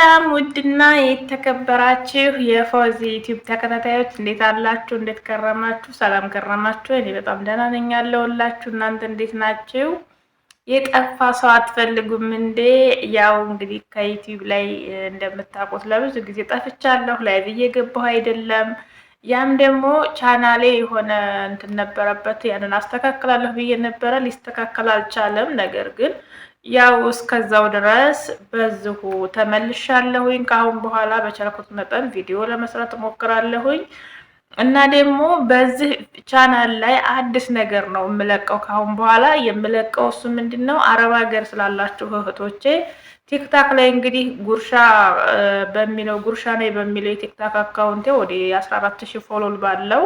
ሰላም ውድና የተከበራችሁ የፎዚ ዩቲዩብ ተከታታዮች እንዴት አላችሁ? እንዴት ከረማችሁ? ሰላም ከረማችሁ? እኔ በጣም ደህና ነኝ ያለሁላችሁ። እናንተ እንዴት ናችሁ? የጠፋ ሰው አትፈልጉም እንዴ? ያው እንግዲህ ከዩቲዩብ ላይ እንደምታውቁት ለብዙ ጊዜ ጠፍቻለሁ። ላይቭ እየገባሁ አይደለም። ያም ደግሞ ቻናሌ የሆነ እንትን ነበረበት፣ ያንን አስተካክላለሁ ብዬ ነበረ፣ ሊስተካከል አልቻለም። ነገር ግን ያው እስከዛው ድረስ በዚሁ ተመልሻለሁኝ። ከአሁን በኋላ በቻልኩት መጠን ቪዲዮ ለመስራት እሞክራለሁኝ እና ደግሞ በዚህ ቻናል ላይ አዲስ ነገር ነው የምለቀው። ከአሁን በኋላ የምለቀው እሱ ምንድን ነው? አረብ ሀገር ስላላችሁ እህቶቼ ቲክታክ ላይ እንግዲህ ጉርሻ በሚለው ጉርሻ ነኝ በሚለው የቲክታክ አካውንቴ ወደ 14,000 ፎሎል ባለው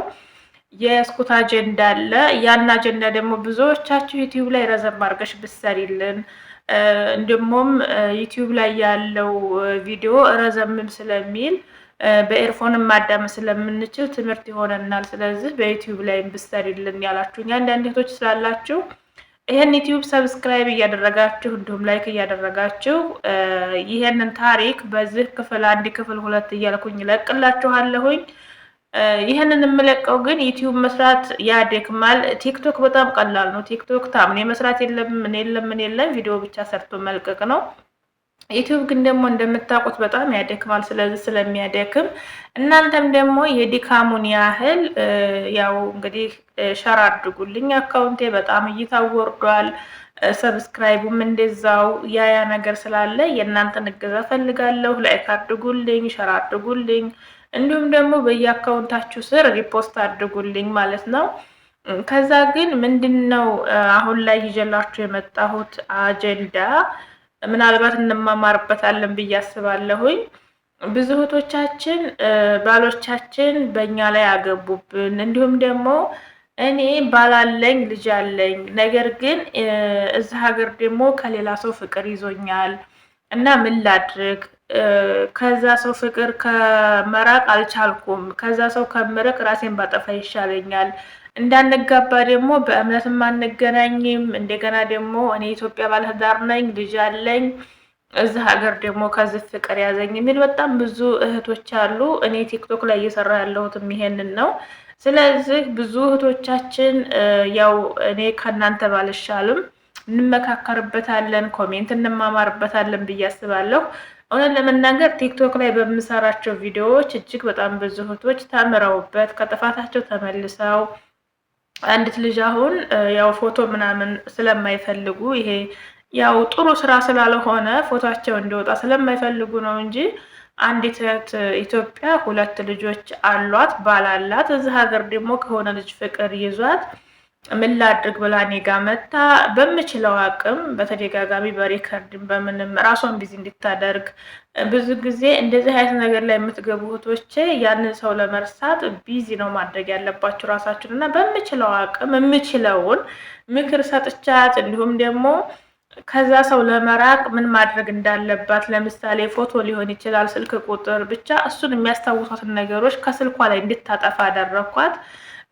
የስኩት አጀንዳ አለ። ያን አጀንዳ ደግሞ ብዙዎቻችሁ ዩቲዩብ ላይ ረዘም አድርገሽ ብትሰሪልን እንደሞም ዩቲዩብ ላይ ያለው ቪዲዮ ረዘምም ስለሚል በኤርፎንም ማዳመጥ ስለምንችል ትምህርት ይሆነናል። ስለዚህ በዩቲዩብ ላይ ብትሰሪልን ያላችሁኝ አንዳንድ እህቶች ስላላችሁ ይሄን ዩቲዩብ ሰብስክራይብ እያደረጋችሁ እንዲሁም ላይክ እያደረጋችሁ ይሄንን ታሪክ በዚህ ክፍል 1 ክፍል 2 እያልኩኝ ለቅላችኋለሁኝ። ይሄንን የምለቀው ግን ዩቲዩብ መስራት ያደክማል። ቲክቶክ በጣም ቀላል ነው። ቲክቶክ ታምኔ መስራት የለም ምን የለም ቪዲዮ ብቻ ሰርቶ መልቀቅ ነው። ዩቲዩብ ግን ደግሞ እንደምታውቁት በጣም ያደክማል። ስለዚህ ስለሚያደክም እናንተም ደግሞ የድካሙን ያህል ያው እንግዲህ ሸር አድርጉልኝ። አካውንቴ በጣም እይታ ወርዷል። ሰብስክራይቡም እንደዛው ያ ነገር ስላለ የእናንተን እገዛ ፈልጋለሁ። ላይክ አድርጉልኝ፣ ሸር አድርጉልኝ፣ እንዲሁም ደግሞ በየአካውንታችሁ ስር ሪፖስት አድርጉልኝ ማለት ነው። ከዛ ግን ምንድነው አሁን ላይ ይዤላችሁ የመጣሁት አጀንዳ ምናልባት እንማማርበታለን ብዬ አስባለሁኝ። ብዙ እህቶቻችን ባሎቻችን በእኛ ላይ አገቡብን፣ እንዲሁም ደግሞ እኔ ባላለኝ ልጅ አለኝ፣ ነገር ግን እዛ ሀገር ደግሞ ከሌላ ሰው ፍቅር ይዞኛል እና ምን ላድርግ? ከዛ ሰው ፍቅር ከመራቅ አልቻልኩም። ከዛ ሰው ከምርቅ ራሴን ባጠፋ ይሻለኛል። እንዳንጋባ ደግሞ በእምነትም አንገናኝም። እንደገና ደግሞ እኔ ኢትዮጵያ ባለትዳር ነኝ፣ ልጅ አለኝ፣ እዚህ ሀገር ደግሞ ከዚህ ፍቅር ያዘኝ የሚል በጣም ብዙ እህቶች አሉ። እኔ ቲክቶክ ላይ እየሰራ ያለሁትም ይሄንን ነው። ስለዚህ ብዙ እህቶቻችን ያው እኔ ከእናንተ ባልሻልም እንመካከርበታለን፣ ኮሜንት እንማማርበታለን ብዬ አስባለሁ። እውነት ለመናገር ቲክቶክ ላይ በምሰራቸው ቪዲዮዎች እጅግ በጣም ብዙ እህቶች ተምረውበት ከጥፋታቸው ተመልሰው አንዲት ልጅ አሁን ያው ፎቶ ምናምን ስለማይፈልጉ ይሄ ያው ጥሩ ስራ ስላልሆነ ፎቶቸው እንዲወጣ ስለማይፈልጉ ነው እንጂ አንዲት እህት ኢትዮጵያ 2 ልጆች አሏት፣ ባላላት። እዚህ ሀገር ደግሞ ከሆነ ልጅ ፍቅር ይዟት ምን ላድርግ ብላ እኔ ጋር መታ በምችለው አቅም በተደጋጋሚ በሪከርድም በምንም ራሷን ቢዚ እንድታደርግ ብዙ ጊዜ እንደዚህ አይነት ነገር ላይ የምትገቡ እህቶቼ ያንን ሰው ለመርሳት ቢዚ ነው ማድረግ ያለባችሁ ራሳችሁን እና በምችለው አቅም የምችለውን ምክር ሰጥቻት እንዲሁም ደግሞ ከዛ ሰው ለመራቅ ምን ማድረግ እንዳለባት ለምሳሌ ፎቶ ሊሆን ይችላል፣ ስልክ ቁጥር፣ ብቻ እሱን የሚያስታውሷትን ነገሮች ከስልኳ ላይ እንድታጠፋ አደረኳት።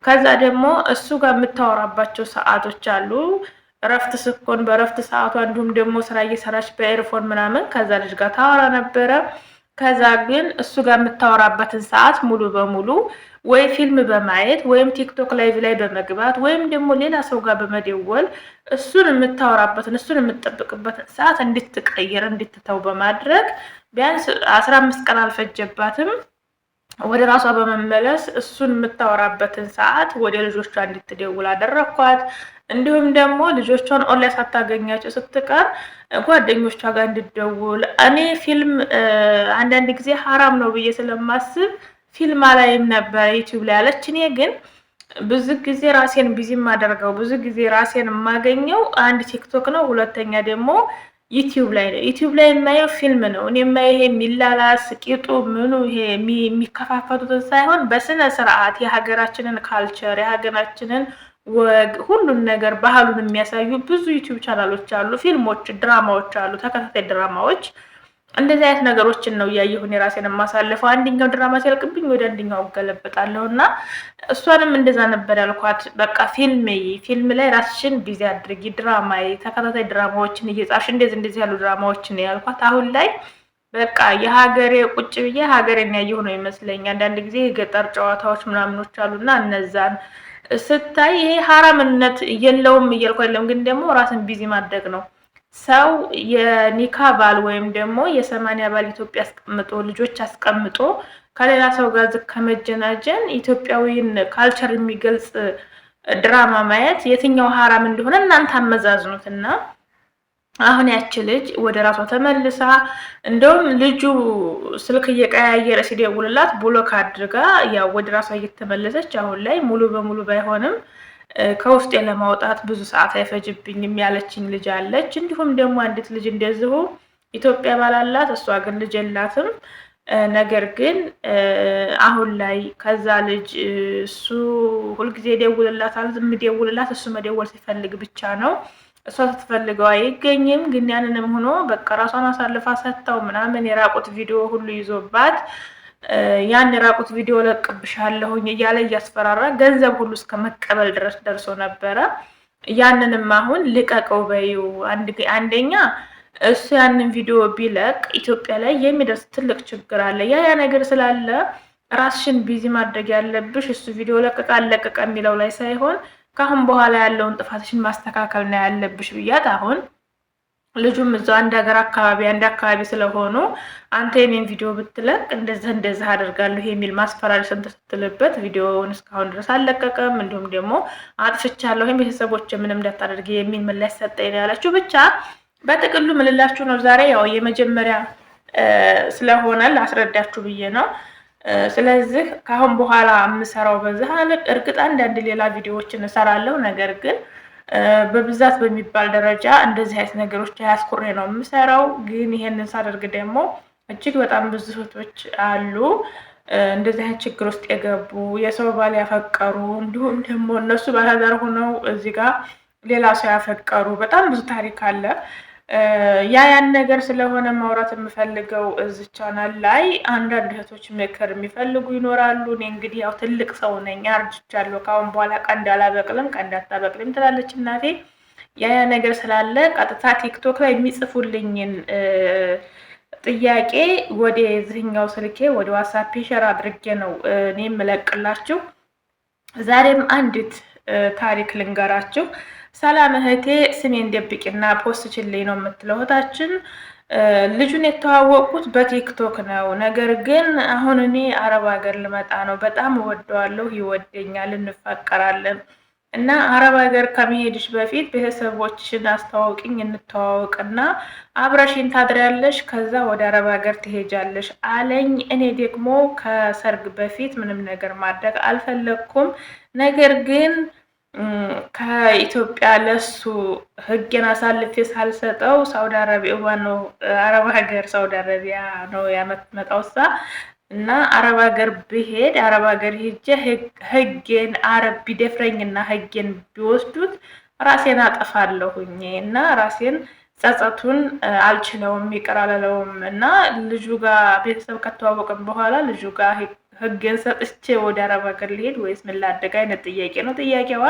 ከዛ ደግሞ እሱ ጋር የምታወራባቸው ሰዓቶች አሉ። እረፍት ስኮን በእረፍት ሰዓቷ እንዲሁም ደግሞ ስራ እየሰራች በኤርፎን ምናምን ከዛ ልጅ ጋር ታወራ ነበረ። ከዛ ግን እሱ ጋር የምታወራበትን ሰዓት ሙሉ በሙሉ ወይ ፊልም በማየት ወይም ቲክቶክ ላይቭ ላይ በመግባት ወይም ደግሞ ሌላ ሰው ጋር በመደወል እሱን የምታወራበትን እሱን የምትጠብቅበትን ሰዓት እንድትቀይር እንድትተው በማድረግ ቢያንስ 15 ቀን አልፈጀባትም ወደ ራሷ በመመለስ እሱን የምታወራበትን ሰዓት ወደ ልጆቿ እንድትደውል አደረኳት። እንዲሁም ደግሞ ልጆቿን ኦንላይን ሳታገኛቸው ስትቀር ጓደኞቿ ጋር እንድትደውል። እኔ ፊልም አንዳንድ ጊዜ ሀራም ነው ብዬ ስለማስብ ፊልም አላይም ነበር ዩቲዩብ ላይ ያለች። እኔ ግን ብዙ ጊዜ ራሴን ቢዚ የማደርገው ብዙ ጊዜ ራሴን የማገኘው አንድ ቲክቶክ ነው፣ ሁለተኛ ደግሞ ዩቲዩብ ላይ ነው። ዩቲዩብ ላይ የማየው ፊልም ነው። እኔ የማየው ይሄ የሚላላስ ቂጡ ምኑ ይሄ የሚከፋፈቱትን ሳይሆን በስነ ስርዓት የሀገራችንን ካልቸር የሀገራችንን ወግ ሁሉን ነገር ባህሉን የሚያሳዩ ብዙ ዩቲዩብ ቻናሎች አሉ። ፊልሞች፣ ድራማዎች አሉ፣ ተከታታይ ድራማዎች። እንደዚህ አይነት ነገሮችን ነው እያየሁን የራሴን የማሳልፈው። አንደኛው ድራማ ሲያልቅብኝ ወደ አንደኛው እገለበጣለሁ እና እሷንም እንደዛ ነበር ያልኳት። በቃ ፊልም ላይ ራስሽን ቢዚ አድርጊ፣ ተከታታይ ድራማዎችን እየጻፍሽ እንደዚህ ያሉ ድራማዎችን ያልኳት። አሁን ላይ በቃ የሀገሬ ቁጭ ብዬ ሀገሬን ያየሁ ነው ይመስለኝ። አንዳንድ ጊዜ የገጠር ጨዋታዎች ምናምኖች አሉና እነዛን ስታይ ይሄ ሀራምነት የለውም እያልኩ አይደለም፣ ግን ደግሞ ራስን ቢዚ ማድረግ ነው። ሰው የኒካ ባል ወይም ደግሞ የሰማንያ ባል ኢትዮጵያ አስቀምጦ ልጆች አስቀምጦ ከሌላ ሰው ጋር ዝቅ ከመጀናጀን ኢትዮጵያዊን ካልቸር የሚገልጽ ድራማ ማየት የትኛው ሀራም እንደሆነ እናንተ አመዛዝኑት። እና አሁን ያቺ ልጅ ወደ ራሷ ተመልሳ እንደውም ልጁ ስልክ እየቀያየረ ሲደውልላት ብሎክ አድርጋ ያው ወደ ራሷ እየተመለሰች አሁን ላይ ሙሉ በሙሉ ባይሆንም ከውስጤ ለማውጣት ብዙ ሰዓት አይፈጅብኝም ያለችኝ ልጅ አለች። እንዲሁም ደግሞ አንዲት ልጅ እንደዚሁ ኢትዮጵያ ባላላት እሷ ግን ልጅ የላትም። ነገር ግን አሁን ላይ ከዛ ልጅ እሱ ሁልጊዜ ይደውልላታል። የሚደውልላት እሱ መደወል ሲፈልግ ብቻ ነው። እሷ ስትፈልገው አይገኝም። ግን ያንንም ሆኖ በቃ ራሷን አሳልፋ ሰጥታው ምናምን የራቁት ቪዲዮ ሁሉ ይዞባት ያን የራቁት ቪዲዮ ለቅብሻለሁኝ እያለ እያስፈራራ ገንዘብ ሁሉ እስከ መቀበል ድረስ ደርሶ ነበረ። ያንንም አሁን ልቀቀው በይው። አንደኛ እሱ ያንን ቪዲዮ ቢለቅ ኢትዮጵያ ላይ የሚደርስ ትልቅ ችግር አለ። ያ ነገር ስላለ ራስሽን ቢዚ ማድረግ ያለብሽ እሱ ቪዲዮ ለቀቀ አለቀቀ የሚለው ላይ ሳይሆን ከአሁን በኋላ ያለውን ጥፋትሽን ማስተካከል ነው ያለብሽ ብያት። አሁን ልጁም እዛው አንድ አካባቢ ስለሆኑ አንተ የኔን ቪዲዮ ብትለቅ እንደዚህ አደርጋለሁ የሚል ማስፈራሪያ ስትልበት ቪዲዮውን እስካሁን ድረስ አልለቀቀም። እንዲሁም ደግሞ አጥፍቻለሁ ቤተሰቦች ምንም እንዳታደርጊ የሚል ምላሽ ሰጠኝ ነው ያለችው። ብቻ በጥቅሉ ምልላችሁ ነው ዛሬ ያው የመጀመሪያ ስለሆነ ላስረዳችሁ ብዬ ነው። ስለዚህ ከአሁን በኋላ የምሰራው በዚህ እርግጥ አንዳንድ ሌላ ቪዲዮዎችን እሰራለሁ። ነገር ግን በብዛት በሚባል ደረጃ እንደዚህ አይነት ነገሮች አያስኩሬ ነው የምሰራው። ግን ይሄንን ሳደርግ ደግሞ እጅግ በጣም ብዙ እህቶች አሉ እንደዚህ አይነት ችግር ውስጥ የገቡ የሰው ባል ያፈቀሩ፣ እንዲሁም ደግሞ እነሱ ባለትዳር ሆነው እዚህ ጋር ሌላ ሰው ያፈቀሩ በጣም ብዙ ታሪክ አለ። ያን ነገር ስለሆነ ማውራት የምፈልገው እዚህ ቻናል ላይ አንዳንድ እህቶች ምክር የሚፈልጉ ይኖራሉ። እኔ እንግዲህ ያው ትልቅ ሰው ነኝ፣ አርጅቻለሁ። ካሁን በኋላ ቀንድ አላበቅልም፣ ቀንድ አታበቅልም ትላለች እናቴ። ያ ነገር ስላለ ቀጥታ ቲክቶክ ላይ የሚጽፉልኝን ጥያቄ ወደ እዚህኛው ስልኬ ወደ ዋትስአፕ ሼር አድርጌ ነው እኔ የምለቅላችሁ። ዛሬም አንዲት ታሪክ ልንገራችሁ። ሰላም እህቴ ስሜን ደብቂና ፖስት ችልኝ ነው የምትለው እህታችን። ልጁን የተዋወቁት በቲክቶክ ነው። ነገር ግን አሁን እኔ አረብ ሀገር ልመጣ ነው። በጣም እወደዋለሁ፣ ይወደኛል፣ እንፋቀራለን እና አረብ ሀገር ከመሄድሽ በፊት ቤተሰቦችሽን አስተዋውቅኝ፣ እንተዋወቅና አብረሽን ታድሪያለሽ፣ ከዛ ወደ አረብ ሀገር ትሄጃለሽ አለኝ። እኔ ደግሞ ከሰርግ በፊት ምንም ነገር ማድረግ አልፈለግኩም። ነገር ግን ከኢትዮጵያ ለሱ ሕግን አሳልፌ ሳልሰጠው ሳውዲ አረቢያ ነው አረብ ሀገር ሳውዲ አረቢያ ነው ያመጣው እሷ እና አረብ ሀገር ብሄድ አረብ ሀገር ሄጄ ሕጌን አረብ ቢደፍረኝና ሕጌን ቢወስዱት ራሴን አጠፋለሁኝ እና ራሴን ጸጸቱን አልችለውም፣ ይቅር አላለውም እና ልጁ ጋር ቤተሰብ ከተዋወቅን በኋላ ልጁ ጋር ሕግን ሰጥቼ ወደ አረብ ሀገር ልሄድ ወይስ ምን ላደርግ አይነት ጥያቄ ነው ጥያቄዋ።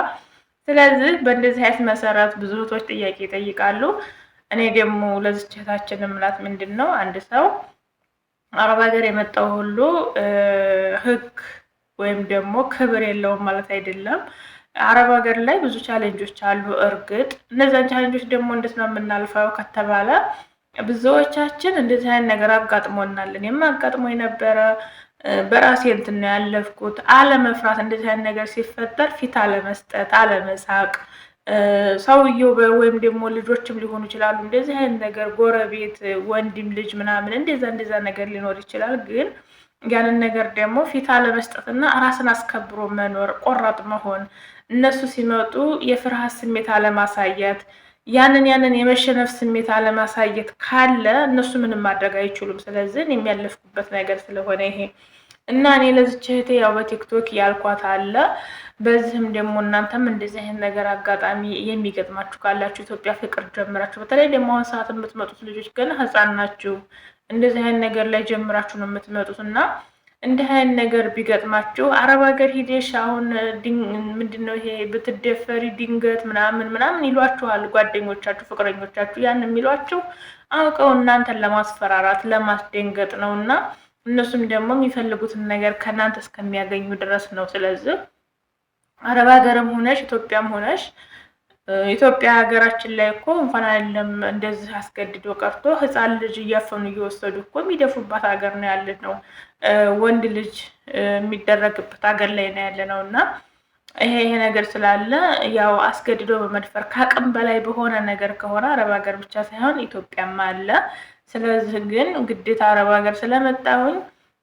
ስለዚህ በእንደዚህ አይነት መሰረት ብዙ እህቶች ጥያቄ ይጠይቃሉ። እኔ ደግሞ ለዚች እህታችን እምላት ምንድን ነው፣ አንድ ሰው አረብ ሀገር የመጣው ሁሉ ሕግ ወይም ደግሞ ክብር የለውም ማለት አይደለም። አረብ ሀገር ላይ ብዙ ቻሌንጆች አሉ። እርግጥ እነዛን ቻሌንጆች ደግሞ እንዴት ነው የምናልፈው ከተባለ ብዙዎቻችን እንደዚህ አይነት ነገር አጋጥሞናል። እኔም አጋጥሞኝ ነበረ። በራሴ እንትን ነው ያለፍኩት። አለመፍራት፣ እንደዚህ አይነት ነገር ሲፈጠር ፊት አለመስጠት፣ አለመሳቅ፣ ሰውየው ወይም ደግሞ ልጆችም ሊሆኑ ይችላሉ። እንደዚህ አይነት ነገር ጎረቤት፣ ወንድም ልጅ ምናምን እንደዛ ነገር ሊኖር ይችላል። ግን ያንን ነገር ደግሞ ፊት አለመስጠትና ራስን አስከብሮ መኖር፣ ቆራጥ መሆን፣ እነሱ ሲመጡ የፍርሃት ስሜት አለማሳየት፣ ያንን የመሸነፍ ስሜት አለማሳየት ካለ እነሱ ምንም ማድረግ አይችሉም። ስለዚህ የሚያለፍኩበት ነገር ስለሆነ ይሄ እና እኔ ለዚች እህቴ ያው በቲክቶክ ያልኳት አለ። በዚህም ደግሞ እናንተም እንደዚህ አይነት ነገር አጋጣሚ የሚገጥማችሁ ካላችሁ ኢትዮጵያ ፍቅር ጀምራችሁ፣ በተለይ ደግሞ አሁን ሰዓት የምትመጡት ልጆች ገና ሕፃን ናችሁ፣ እንደዚህ አይነት ነገር ላይ ጀምራችሁ ነው የምትመጡት እና እንዲህ አይነት ነገር ቢገጥማችሁ አረብ ሀገር ሂደሽ አሁን ምንድነው ይሄ ብትደፈሪ ድንገት ምናምን ይሏችኋል ጓደኞቻችሁ፣ ፍቅረኞቻችሁ ያን የሚሏችሁ አውቀው እናንተን ለማስፈራራት ለማስደንገጥ ነው እና እነሱም ደግሞ የሚፈልጉትን ነገር ከእናንተ እስከሚያገኙ ድረስ ነው። ስለዚህ አረብ ሀገርም ሆነሽ ኢትዮጵያም ሆነሽ ኢትዮጵያ ሀገራችን ላይ እኮ እንኳን አይደለም እንደዚህ አስገድዶ ቀርቶ ህፃን ልጅ እያፈኑ እየወሰዱ እኮ የሚደፉባት ሀገር ነው ያለ ነው። ወንድ ልጅ የሚደረግበት ሀገር ላይ ነው ያለ ነው እና ይሄ ነገር ስላለ ያው አስገድዶ በመድፈር ከአቅም በላይ በሆነ ነገር ከሆነ አረብ ሀገር ብቻ ሳይሆን ኢትዮጵያም አለ። ስለዚህ ግን ግዴታ አረብ ሀገር ስለመጣሁኝ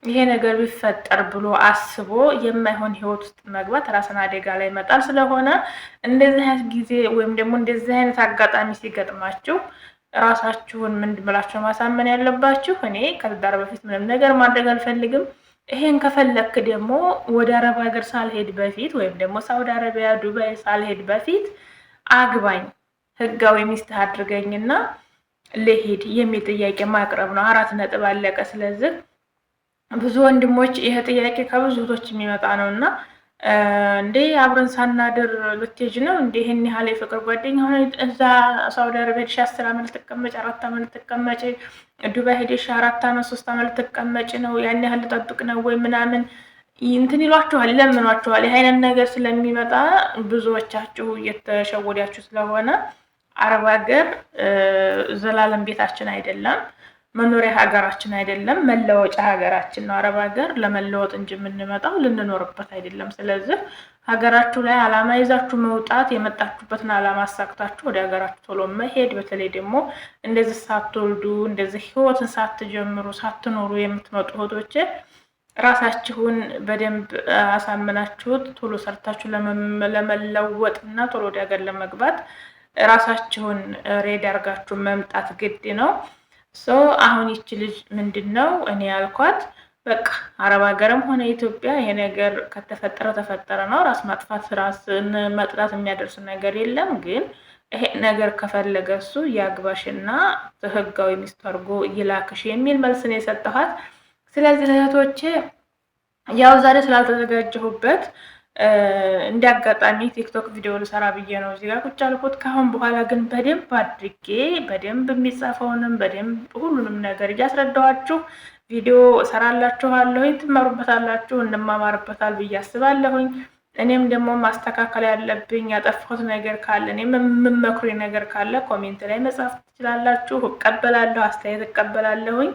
ይሄ ነገር ቢፈጠር ብሎ አስቦ የማይሆን ህይወት ውስጥ መግባት ራስን አደጋ ላይ መጣል ስለሆነ እንደዚህ አይነት ጊዜ ወይም ደግሞ እንደዚህ አይነት አጋጣሚ ሲገጥማችሁ ራሳችሁን ምንድን ብላችሁ ማሳመን ያለባችሁ እኔ ከትዳር በፊት ምንም ነገር ማድረግ አልፈልግም። ይሄን ከፈለክ ደግሞ ወደ አረብ ሀገር ሳልሄድ በፊት ወይም ደግሞ ሳውዲ አረቢያ፣ ዱባይ ሳልሄድ በፊት አግባኝ፣ ህጋዊ ሚስት አድርገኝና ልሄድ የሚል ጥያቄ ማቅረብ ነው። 4 ነጥብ አለቀ። ስለዚህ ብዙ ወንድሞች ይሄ ጥያቄ ከብዙ እህቶች የሚመጣ ነው እና እንዴ አብረን ሳናድር ልትሄጂ ነው እንዴ? ይሄን ያህል የፍቅር ጓደኛ ሆነ እዛ ሳውዲ አረቢያ ሄደሽ 10 ዓመት ልትቀመጪ 4 ዓመት ልትቀመጪ፣ ዱባይ ሄደሽ 4 ዓመት 3 ዓመት ልትቀመጪ ነው? ያን ያህል ልጠብቅ ነው ወይ ምናምን እንትን ይሏችኋል፣ ይለምኗችኋል። ይሄ አይነት ነገር ስለሚመጣ ብዙዎቻችሁ እየተሸወዳችሁ ስለሆነ አረብ ሀገር ዘላለም ቤታችን አይደለም፣ መኖሪያ ሀገራችን አይደለም፣ መለወጫ ሀገራችን ነው። አረብ ሀገር ለመለወጥ እንጂ የምንመጣው ልንኖርበት አይደለም። ስለዚህ ሀገራችሁ ላይ አላማ ይዛችሁ መውጣት፣ የመጣችሁበትን አላማ አሳክታችሁ ወደ ሀገራችሁ ቶሎ መሄድ። በተለይ ደግሞ እንደዚህ ሳትወልዱ እንደዚህ ህይወትን ሳትጀምሩ ሳትኖሩ የምትመጡ እህቶች ራሳችሁን በደንብ አሳምናችሁት ቶሎ ሰርታችሁ ለመለወጥ እና ቶሎ ወደ ሀገር ለመግባት ራሳችሁን ሬዲ አድርጋችሁ መምጣት ግድ ነው። አሁን ይቺ ልጅ ምንድነው እኔ ያልኳት በቃ አረብ ሀገርም ሆነ ኢትዮጵያ ይሄ ነገር ከተፈጠረ ተፈጠረ ነው። ራስ ማጥፋት ራስን መጥላት የሚያደርስ ነገር የለም። ግን ይሄ ነገር ከፈለገ እሱ ያግባሽና ህጋዊ ሚስት አድርጎ ይላክሽ የሚል መልስ ነው የሰጠኋት። ስለዚህ እህቶቼ ያው ዛሬ ስላልተዘጋጀሁበት እንደ አጋጣሚ ቲክቶክ ቪዲዮ ልሰራ ብዬ ነው እዚህ ጋር ቁጭ አልኩት። ካሁን በኋላ ግን በደንብ አድርጌ በደንብ የሚጻፈውንም በደንብ ሁሉንም ነገር እያስረዳኋችሁ ቪዲዮ እሰራላችኋለሁ። ትማሩበታላችሁ፣ እንማማርበታል ብዬ አስባለሁኝ። እኔም ደግሞ ማስተካከል ያለብኝ ያጠፋሁት ነገር ካለ እኔም የምመክሩኝ ነገር ካለ ኮሜንት ላይ መጻፍ ትችላላችሁ። እቀበላለሁ፣ አስተያየት እቀበላለሁኝ።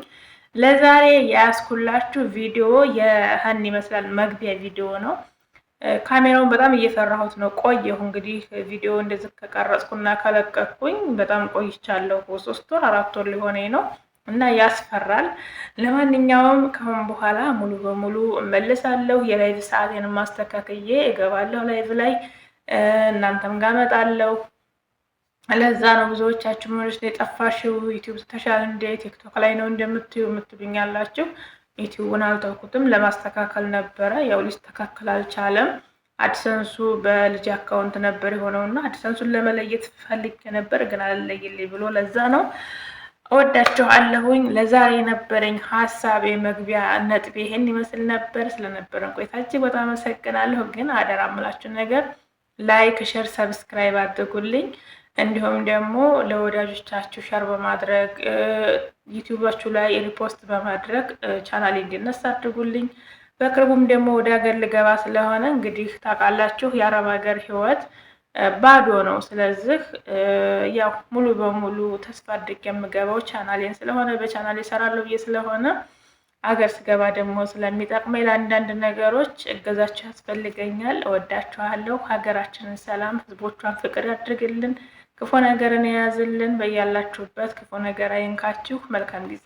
ለዛሬ ያስኩላችሁ ቪዲዮ ይህን ይመስላል። መግቢያ ቪዲዮ ነው። ካሜራውን በጣም እየፈራሁት ነው። ቆየሁ እንግዲህ ቪዲዮ እንደዚህ ከቀረጽኩና ከለቀቅኩኝ በጣም ቆይቻለሁ። 3 ወር 4 ወር ሊሆነኝ ነው እና ያስፈራል። ለማንኛውም ከአሁን በኋላ ሙሉ በሙሉ እመልሳለሁ። የላይቭ ሰዓቴን ማስተካከዬ እገባለሁ ላይቭ ላይ እናንተም ጋር እመጣለሁ። ለዛ ነው ብዙዎቻችሁ ምንሽ የጠፋሽው ዩቲዩብ ተሻለ እንደ ቲክቶክ ላይ ነው የምትሉኝ ያላችሁ። ዩቲዩብን አልተውኩትም፣ ለማስተካከል ነበረ። ያው ሊስተካከል አልቻለም። አድሰንሱ በልጅ አካውንት ነበር የሆነውና አድሰንሱን ለመለየት ፈልጌ ነበር ግን አልለይልኝ ብሎ ለዛ ነው። እወዳችኋለሁኝ። ለዛሬ የነበረኝ ሀሳብ የመግቢያ ነጥቤ ይሄን ይመስል ነበር። ስለነበረን ቆይታ እጅግ በጣም አመሰግናለሁ። ግን አደራ የምላችሁ ነገር ላይክ፣ ሼር፣ ሰብስክራይብ አድርጉልኝ። እንዲሁም ደግሞ ለወዳጆቻችሁ ሸር በማድረግ ዩቲዩባችሁ ላይ ሪፖስት በማድረግ ቻናሌ እንዲነሳ አድርጉልኝ። በቅርቡም ደግሞ ወደ ሀገር ልገባ ስለሆነ እንግዲህ ታውቃላችሁ የአረብ ሀገር ህይወት ባዶ ነው። ስለዚህ ያው ሙሉ በሙሉ ተስፋ አድርጌ የምገባው ቻናሌን ስለሆነ በቻናሌ እሰራለሁ ብዬ ስለሆነ አገር ስገባ ደግሞ ስለሚጠቅመኝ ለአንዳንድ ነገሮች እገዛችሁ ያስፈልገኛል። እወዳችኋለሁ። ሀገራችንን ሰላም፣ ህዝቦቿን ፍቅር ያድርግልን፣ ክፉ ነገርን የያዝልን። በያላችሁበት ክፉ ነገር አይንካችሁ። መልካም ጊዜ